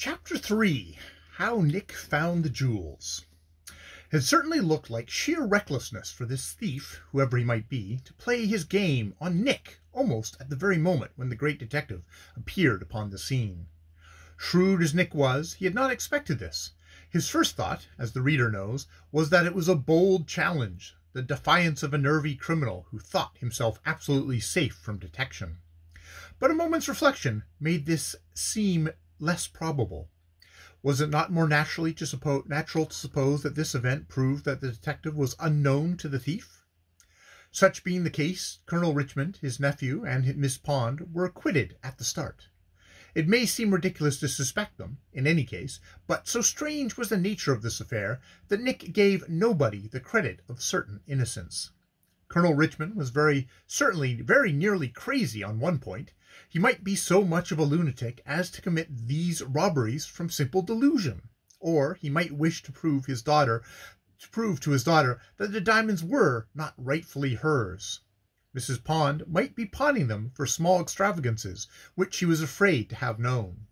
Chapter 3. How Nick Found the Jewels. It certainly looked like sheer recklessness for this thief, whoever he might be, to play his game on Nick almost at the very moment when the great detective appeared upon the scene. Shrewd as Nick was, he had not expected this. His first thought, as the reader knows, was that it was a bold challenge, the defiance of a nervy criminal who thought himself absolutely safe from detection. But a moment's reflection made this seem less probable. Was it not more natural to suppose that this event proved that the detective was unknown to the thief? Such being the case, Colonel Richmond, his nephew, and Miss Pond were acquitted at the start. It may seem ridiculous to suspect them, in any case, but so strange was the nature of this affair that Nick gave nobody the credit of certain innocence. Colonel Richmond was certainly very nearly crazy on one point. He might be so much of a lunatic as to commit these robberies from simple delusion, or he might wish to prove to his daughter that the diamonds were not rightfully hers. Mrs. Pond might be pawning them for small extravagances which she was afraid to have known.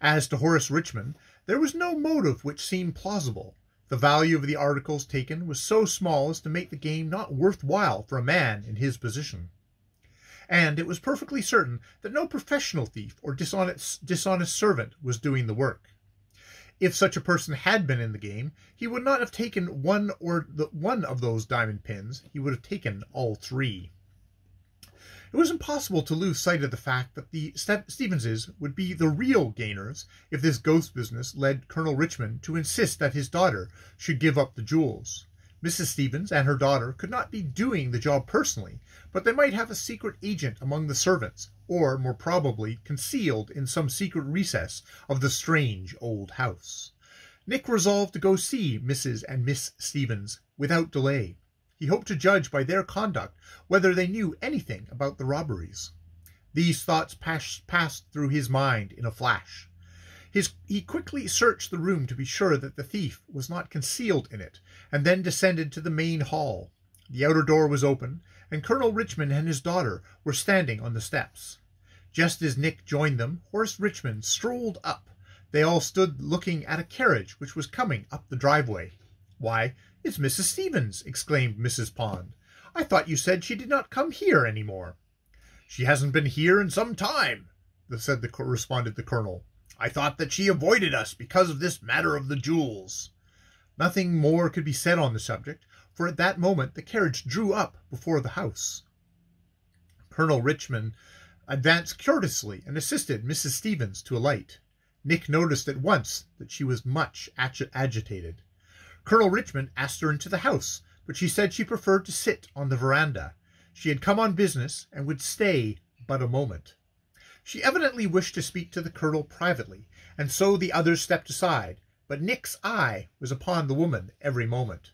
As to Horace Richmond, there was no motive which seemed plausible. The value of the articles taken was so small as to make the game not worthwhile for a man in his position. And it was perfectly certain that no professional thief or dishonest servant was doing the work. If such a person had been in the game, he would not have taken one of those diamond pins, he would have taken all three. It was impossible to lose sight of the fact that the Stevenses would be the real gainers if this ghost business led Colonel Richmond to insist that his daughter should give up the jewels. Mrs. Stevens and her daughter could not be doing the job personally, but they might have a secret agent among the servants, or, more probably, concealed in some secret recess of the strange old house. Nick resolved to go see Mrs. and Miss Stevens without delay. He hoped to judge by their conduct whether they knew anything about the robberies. These thoughts passed through his mind in a flash. He quickly searched the room to be sure that the thief was not concealed in it, and then descended to the main hall. The outer door was open, and Colonel Richmond and his daughter were standing on the steps. Just as Nick joined them, Horace Richmond strolled up. They all stood looking at a carriage which was coming up the driveway. "Why, it's Mrs. Stevens!" exclaimed Mrs. Pond. "I thought you said she did not come here any more." "She hasn't been here in some time," responded the colonel. "I thought that she avoided us because of this matter of the jewels." Nothing more could be said on the subject, for at that moment the carriage drew up before the house. Colonel Richmond advanced courteously and assisted Mrs. Stevens to alight. Nick noticed at once that she was much agitated. Colonel Richmond asked her into the house, but she said she preferred to sit on the veranda. She had come on business and would stay but a moment. She evidently wished to speak to the colonel privately, and so the others stepped aside, but Nick's eye was upon the woman every moment.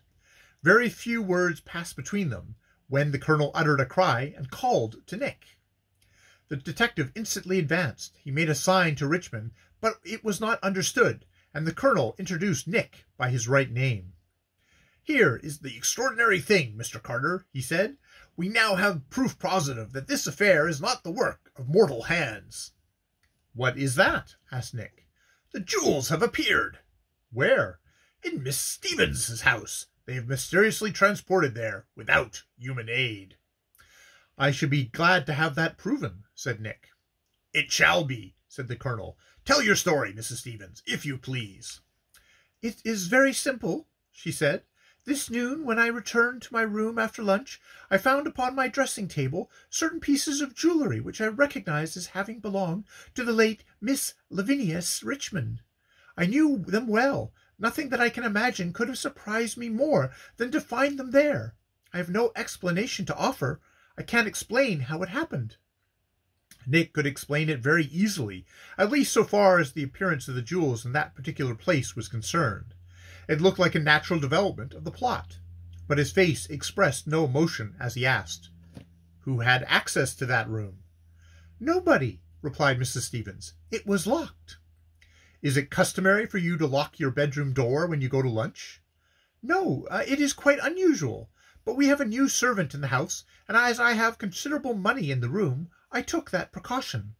Very few words passed between them, when the colonel uttered a cry and called to Nick. The detective instantly advanced. He made a sign to Richmond, but it was not understood, and the colonel introduced Nick by his right name. "Here is the extraordinary thing, Mr. Crtr," he said. "We now have proof positive that this affair is not the work of mortal hands." "What is that?" asked Nick. "The jewels have appeared." "Where?" "In Miss Stevens's house. They have mysteriously transported there without human aid." "I should be glad to have that proven," said Nick. "It shall be," said the colonel. "Tell your story, Mrs. Stevens, if you please." "It is very simple," she said. "This noon, when I returned to my room after lunch, I found upon my dressing table certain pieces of jewellery which I recognized as having belonged to the late Miss Lavinia Richmond. I knew them well. Nothing that I can imagine could have surprised me more than to find them there. I have no explanation to offer. I can't explain how it happened." Nick could explain it very easily, at least so far as the appearance of the jewels in that particular place was concerned. It looked like a natural development of the plot, but his face expressed no emotion as he asked, "Who had access to that room?" "Nobody," replied Mrs. Stevens. "It was locked." "Is it customary for you to lock your bedroom door when you go to lunch?" "No, it is quite unusual, but we have a new servant in the house, and as I have considerable money in the room, I took that precaution.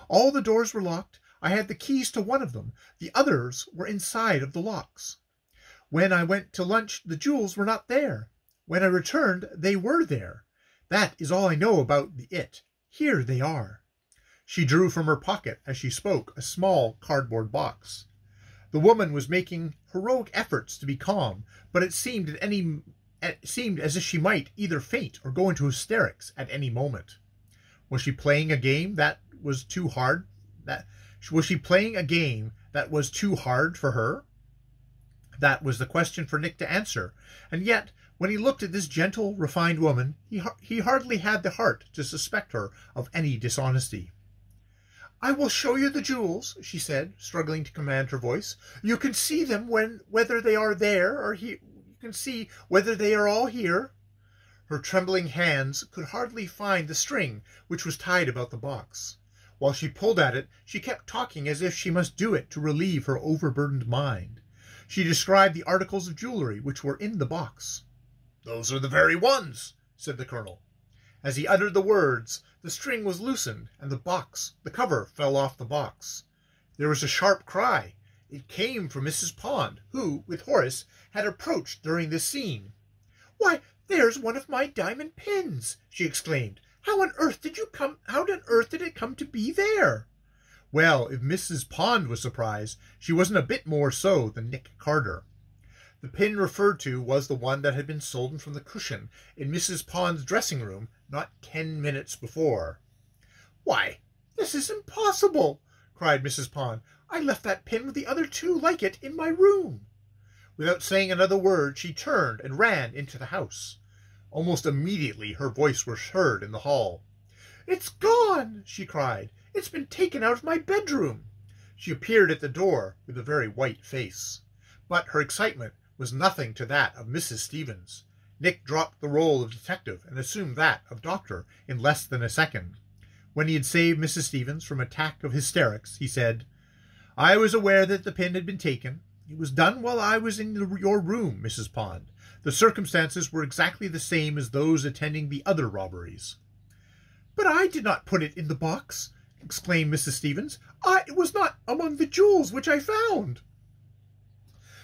All the doors were locked. I had the keys to one of them. The others were inside of the locks. When I went to lunch, the jewels were not there. When I returned, they were there. That is all I know about it. Here they are." She drew from her pocket, as she spoke, a small cardboard box. The woman was making heroic efforts to be calm, but it seemed as if she might either faint or go into hysterics at any moment. Was she playing a game that was too hard? Was she playing a game that was too hard for her? That was the question for Nick to answer, and yet, when he looked at this gentle, refined woman, he hardly had the heart to suspect her of any dishonesty. "I will show you the jewels," she said, struggling to command her voice. "You can see them whether they are there or here. You can see whether they are all here." Her trembling hands could hardly find the string which was tied about the box. While she pulled at it, she kept talking as if she must do it to relieve her overburdened mind. She described the articles of jewelry which were in the box. "Those are the very ones," said the colonel. As he uttered the words, the string was loosened, and the cover fell off the box. There was a sharp cry. It came from Mrs. Pond, who, with Horace, had approached during this scene. "Why, there's one of my diamond pins!" she exclaimed. How on earth did it come to be there?" Well, if Mrs. Pond was surprised, she wasn't a bit more so than Nick Carter. The pin referred to was the one that had been stolen from the cushion in Mrs. Pond's dressing room not 10 minutes before. "Why, this is impossible!" cried Mrs. Pond. "I left that pin with the other two like it in my room." Without saying another word, she turned and ran into the house. Almost immediately her voice was heard in the hall. "It's gone!" she cried. "It's been taken out of my bedroom." She appeared at the door with a very white face. But her excitement was nothing to that of Mrs. Stevens. Nick dropped the role of detective and assumed that of doctor in less than a second. When he had saved Mrs. Stevens from an attack of hysterics, he said, "I was aware that the pin had been taken. It was done while I was in your room, Mrs. Pond. The circumstances were exactly the same as those attending the other robberies." "But I did not put it in the box," exclaimed Mrs. Stevens. "It was not among the jewels which I found."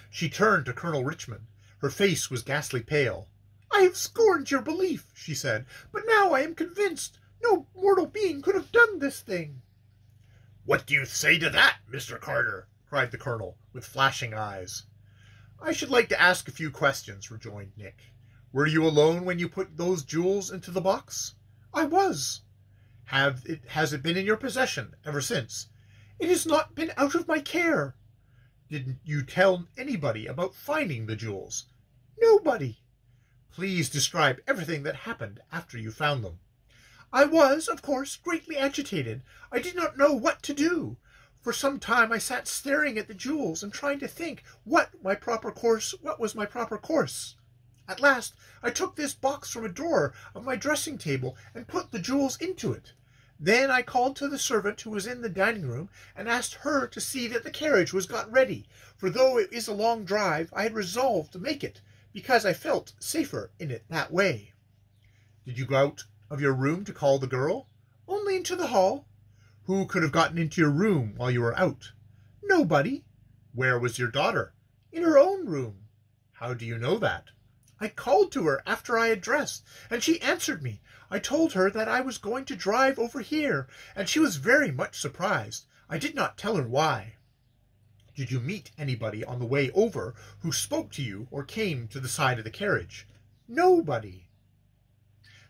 She turned to Colonel Richmond. Her face was ghastly pale. "I have scorned your belief," she said, "but now I am convinced. No mortal being could have done this thing." "What do you say to that, Mr. Carter?" cried the colonel, with flashing eyes. "I should like to ask a few questions," rejoined Nick. "Were you alone when you put those jewels into the box?" "I was." Has it been in your possession ever since?" "It has not been out of my care." "Didn't you tell anybody about finding the jewels?" "Nobody." "Please describe everything that happened after you found them." "I was, of course, greatly agitated. I did not know what to do. For some time I sat staring at the jewels and trying to think what was my proper course. At last I took this box from a drawer of my dressing table and put the jewels into it. Then I called to the servant who was in the dining room and asked her to see that the carriage was got ready, for though it is a long drive, I had resolved to make it, because I felt safer in it that way." "Did you go out of your room to call the girl?" "Only into the hall." "Who could have gotten into your room while you were out?" "Nobody." "Where was your daughter?" "In her own room." "How do you know that?" "I called to her after I had dressed, and she answered me. I told her that I was going to drive over here, and she was very much surprised. I did not tell her why." "Did you meet anybody on the way over who spoke to you or came to the side of the carriage?" "Nobody."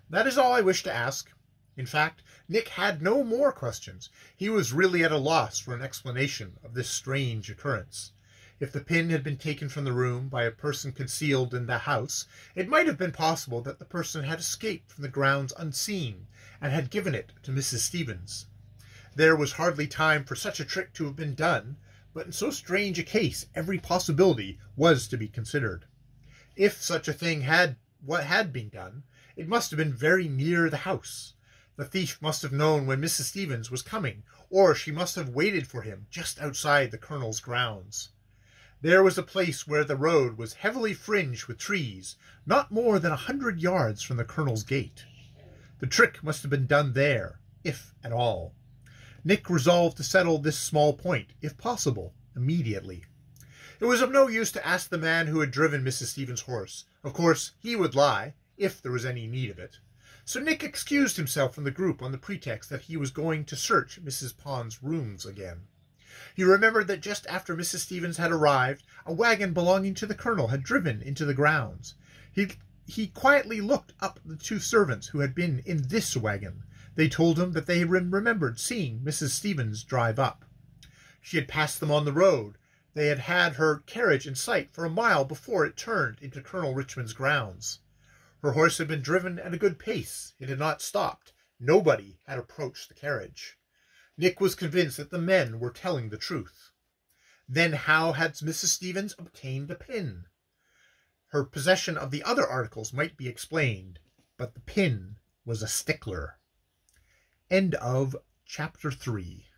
"That is all I wish to ask." In fact, Nick had no more questions. He was really at a loss for an explanation of this strange occurrence. If the pin had been taken from the room by a person concealed in the house, it might have been possible that the person had escaped from the grounds unseen, and had given it to Mrs. Stevens. There was hardly time for such a trick to have been done, but in so strange a case every possibility was to be considered. If such a thing had been done, it must have been very near the house. The thief must have known when Mrs. Stevens was coming, or she must have waited for him just outside the colonel's grounds. There was a place where the road was heavily fringed with trees, not more than 100 yards from the colonel's gate. The trick must have been done there, if at all. Nick resolved to settle this small point, if possible, immediately. It was of no use to ask the man who had driven Mrs. Stevens' horse. Of course, he would lie, if there was any need of it. So Nick excused himself from the group on the pretext that he was going to search Mrs. Pond's rooms again. He remembered that just after Mrs. Stevens had arrived, a wagon belonging to the colonel had driven into the grounds. He quietly looked up the two servants who had been in this wagon. They told him that they remembered seeing Mrs. Stevens drive up. She had passed them on the road. They had had her carriage in sight for a mile before it turned into Colonel Richmond's grounds. Her horse had been driven at a good pace. It had not stopped. Nobody had approached the carriage. Nick was convinced that the men were telling the truth. Then how had Mrs. Stevens obtained the pin? Her possession of the other articles might be explained, but the pin was a stickler. End of Chapter 3.